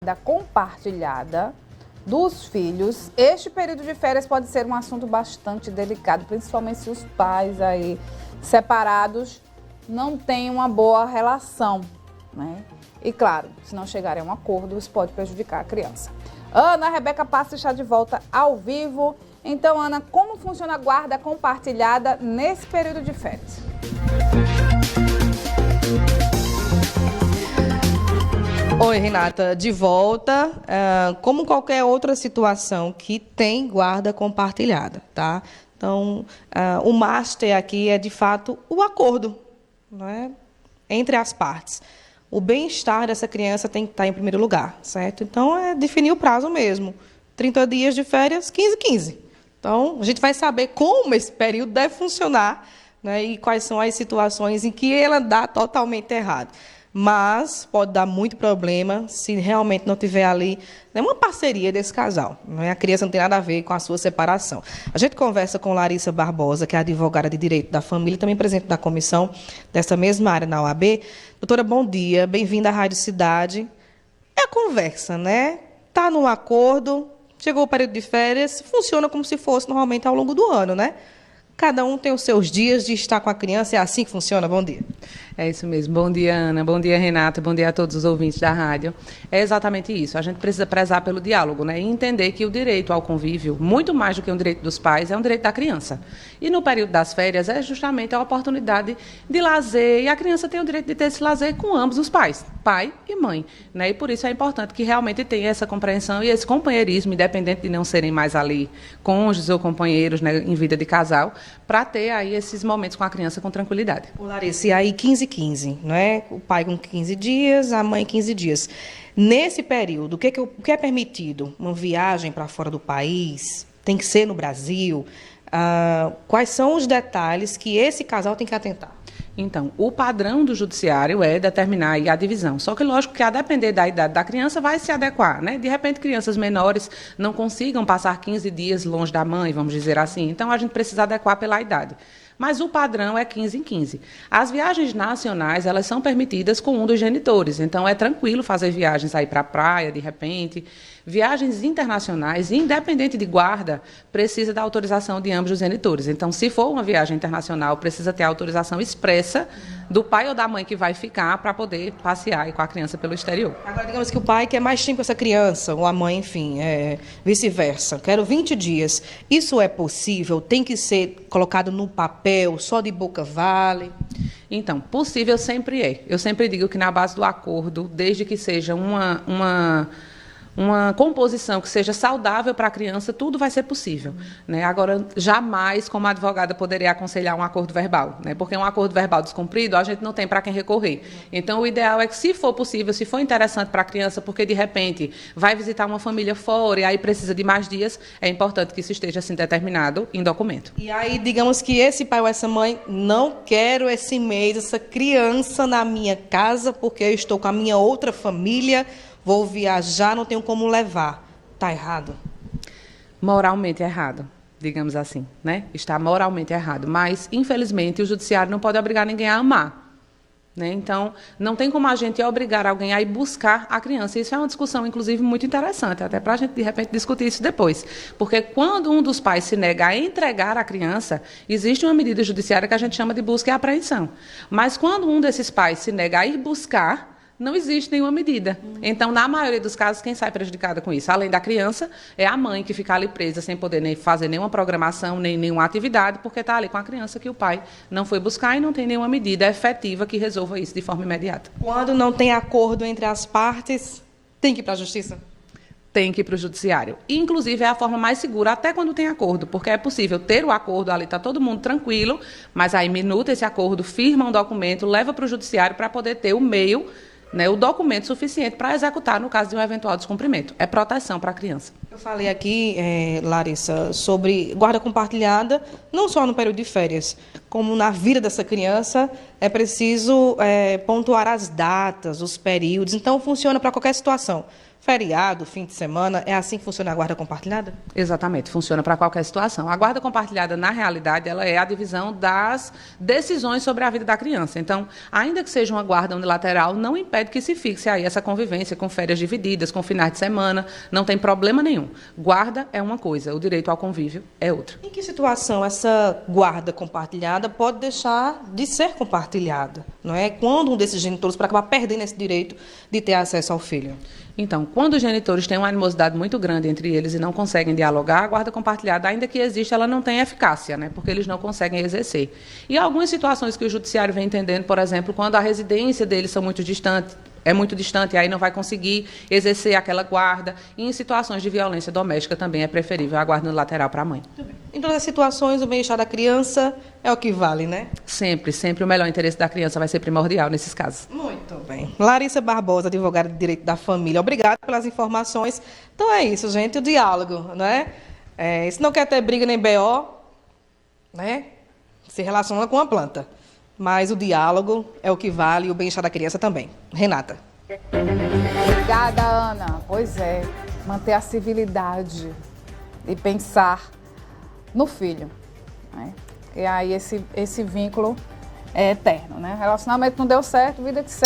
guarda compartilhada dos filhos, este período de férias pode ser um assunto bastante delicado, principalmente se os pais aí separados não têm uma boa relação, né? E claro, se não chegarem a um acordo, isso pode prejudicar a criança. Ana, a Rebeca Passa está de volta ao vivo. Então, Ana, como funciona a guarda compartilhada nesse período de férias? Oi, Renata, de volta. Como qualquer outra situação que tem guarda compartilhada, tá? Então, o master aqui é, de fato, o acordo, não é? Entre as partes. O bem-estar dessa criança tem que estar em primeiro lugar, certo? Então, é definir o prazo mesmo. 30 dias de férias, 15. Então, a gente vai saber como esse período deve funcionar, né? E quais são as situações em que ela dá totalmente errado. Mas pode dar muito problema se realmente não tiver ali, né, uma parceria desse casal. Né? A criança não tem nada a ver com a sua separação. A gente conversa com Larissa Barbosa, que é advogada de Direito da Família, também presidente da comissão dessa mesma área na OAB. Doutora, bom dia, bem-vinda à Rádio Cidade. É a conversa, né? Está num acordo, chegou o período de férias, funciona como se fosse normalmente ao longo do ano, né? Cada um tem os seus dias de estar com a criança, é assim que funciona? Bom dia. É isso mesmo. Bom dia, Ana. Bom dia, Renata. Bom dia a todos os ouvintes da rádio. É exatamente isso. A gente precisa prezar pelo diálogo, né? E entender que o direito ao convívio, muito mais do que um direito dos pais, é um direito da criança. E no período das férias é justamente a oportunidade de lazer. E a criança tem o direito de ter esse lazer com ambos os pais, pai e mãe, né? E por isso é importante que realmente tenha essa compreensão e esse companheirismo, independente de não serem mais ali cônjuges ou companheiros, né, em vida de casal, para ter aí esses momentos com a criança com tranquilidade. Ô, Larissa, e aí 15, não é? O pai com 15 dias, a mãe 15 dias. Nesse período, o que é permitido? Uma viagem para fora do país? Tem que ser no Brasil? Quais são os detalhes que esse casal tem que atentar? Então, o padrão do judiciário é determinar aí a divisão. Só que, lógico, que a depender da idade da criança vai se adequar, né? De repente, crianças menores não consigam passar 15 dias longe da mãe, vamos dizer assim. Então, a gente precisa adequar pela idade. Mas o padrão é 15 em 15. As viagens nacionais, elas são permitidas com um dos genitores. Então, é tranquilo fazer viagens aí para a praia, de repente. Viagens internacionais, independente de guarda, precisa da autorização de ambos os genitores. Então, se for uma viagem internacional, precisa ter a autorização expressa do pai ou da mãe que vai ficar para poder passear aí com a criança pelo exterior. Agora, digamos que o pai quer mais tempo com essa criança, ou a mãe, enfim, vice-versa. Quero 20 dias. Isso é possível? Tem que ser colocado no papel, só de boca vale? Então, possível sempre é. Eu sempre digo que na base do acordo, desde que seja uma composição que seja saudável para a criança, tudo vai ser possível, né? Agora, jamais, como advogada, poderia aconselhar um acordo verbal, né? Porque um acordo verbal descumprido, a gente não tem para quem recorrer. Então, o ideal é que, se for possível, se for interessante para a criança, porque, de repente, vai visitar uma família fora e aí precisa de mais dias, é importante que isso esteja assim determinado em documento. E aí, digamos que esse pai ou essa mãe, não quero esse mês essa criança na minha casa, porque eu estou com a minha outra família, vou viajar, não tenho como levar. Está errado? Moralmente errado, digamos assim, né? Está moralmente errado. Mas, infelizmente, o judiciário não pode obrigar ninguém a amar, né? Então, não tem como a gente obrigar alguém a ir buscar a criança. Isso é uma discussão, inclusive, muito interessante, até para a gente, de repente, discutir isso depois. Porque quando um dos pais se nega a entregar a criança, existe uma medida judiciária que a gente chama de busca e apreensão. Mas quando um desses pais se nega a ir buscar, não existe nenhuma medida. Então, na maioria dos casos, quem sai prejudicada com isso, além da criança, é a mãe que fica ali presa sem poder nem fazer nenhuma programação, nem nenhuma atividade, porque está ali com a criança que o pai não foi buscar e não tem nenhuma medida efetiva que resolva isso de forma imediata. Quando não tem acordo entre as partes, tem que ir para a justiça? Tem que ir para o judiciário. Inclusive, é a forma mais segura, até quando tem acordo, porque é possível ter o acordo ali, está todo mundo tranquilo, mas aí minuta esse acordo, firma um documento, leva para o judiciário para poder ter o meio, né, o documento suficiente para executar no caso de um eventual descumprimento. É proteção para a criança. Eu falei aqui, Larissa, sobre guarda compartilhada, não só no período de férias. como na vida dessa criança, é preciso pontuar as datas, os períodos. Então, funciona para qualquer situação. Feriado, fim de semana, é assim que funciona a guarda compartilhada? Exatamente, funciona para qualquer situação. A guarda compartilhada, na realidade, ela é a divisão das decisões sobre a vida da criança. Então, ainda que seja uma guarda unilateral, não impede que se fixe aí essa convivência com férias divididas, com finais de semana, não tem problema nenhum. Guarda é uma coisa, o direito ao convívio é outra. Em que situação essa guarda compartilhada pode deixar de ser compartilhada? Não é? Quando um desses genitores para acabar perdendo esse direito de ter acesso ao filho? Então, quando os genitores têm uma animosidade muito grande entre eles e não conseguem dialogar, a guarda compartilhada, ainda que exista, ela não tem eficácia, né? Porque eles não conseguem exercer. E algumas situações que o judiciário vem entendendo, por exemplo, quando a residência deles são muito distante, aí não vai conseguir exercer aquela guarda. E em situações de violência doméstica também é preferível a guarda unilateral para a mãe. Em todas as situações, o bem-estar da criança é o que vale, né? Sempre, sempre o melhor interesse da criança vai ser primordial nesses casos. Muito bem. Larissa Barbosa, advogada de Direito da Família, obrigada pelas informações. Então é isso, gente, o diálogo, né? Se não quer ter briga nem BO, né? Se relaciona com a planta. Mas o diálogo é o que vale e o bem-estar da criança também. Renata. Obrigada, Ana. Pois é, manter a civilidade e pensar no filho, né? E aí esse vínculo é eterno, né? Relacionamento não deu certo, vida que segue.